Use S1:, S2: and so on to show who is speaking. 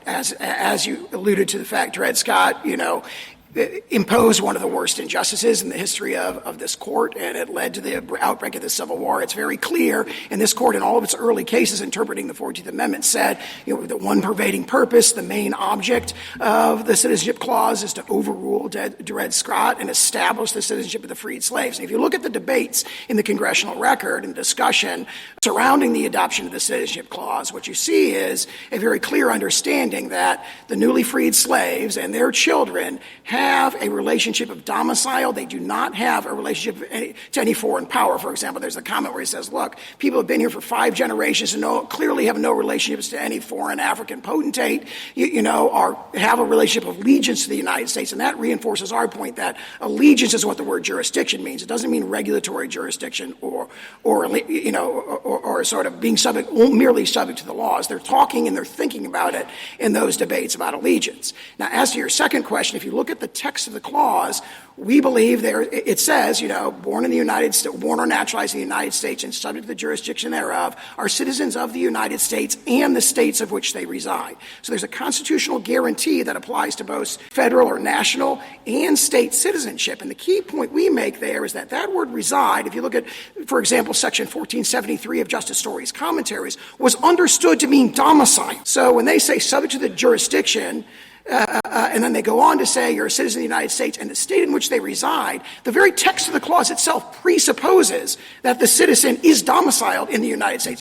S1: as you alluded to the fact, Dred Scott, imposed one of the worst injustices in the history of this court, and it led to the outbreak of the Civil War. It's very clear, and this court in all of its early cases interpreting the 14th Amendment said, the one pervading purpose, the main object of the Citizenship Clause is to overrule Dred Scott and establish the citizenship of the freed slaves. And if you look at the debates in the congressional record and discussion surrounding the adoption of the Citizenship Clause, what you see is a very clear understanding that the newly freed slaves and their children have a relationship of domicile. They do not have a relationship to any foreign power. For example, there's a comment where he says, look, people have been here for 5 generations and clearly have no relationships to any foreign African potentate, or have a relationship of allegiance to the United States. And that reinforces our point that allegiance is what the word jurisdiction means. It doesn't mean regulatory jurisdiction or sort of being merely subject to the laws. They're talking and they're thinking about it in those debates about allegiance. Now, as to your second question, if you look at the text of the clause, we believe it says, born in the United States, born or naturalized in the United States and subject to the jurisdiction thereof, are citizens of the United States and the states of which they reside. So there's a constitutional guarantee that applies to both federal or national and state citizenship. And the key point we make there is that word reside, if you look at, for example, Section 1473 of Justice Story's commentaries, was understood to mean domicile. So when they say subject to the jurisdiction, and then they go on to say you're a citizen of the United States and the state in which they reside, the very text of the clause itself presupposes that the citizen is domiciled in the United States.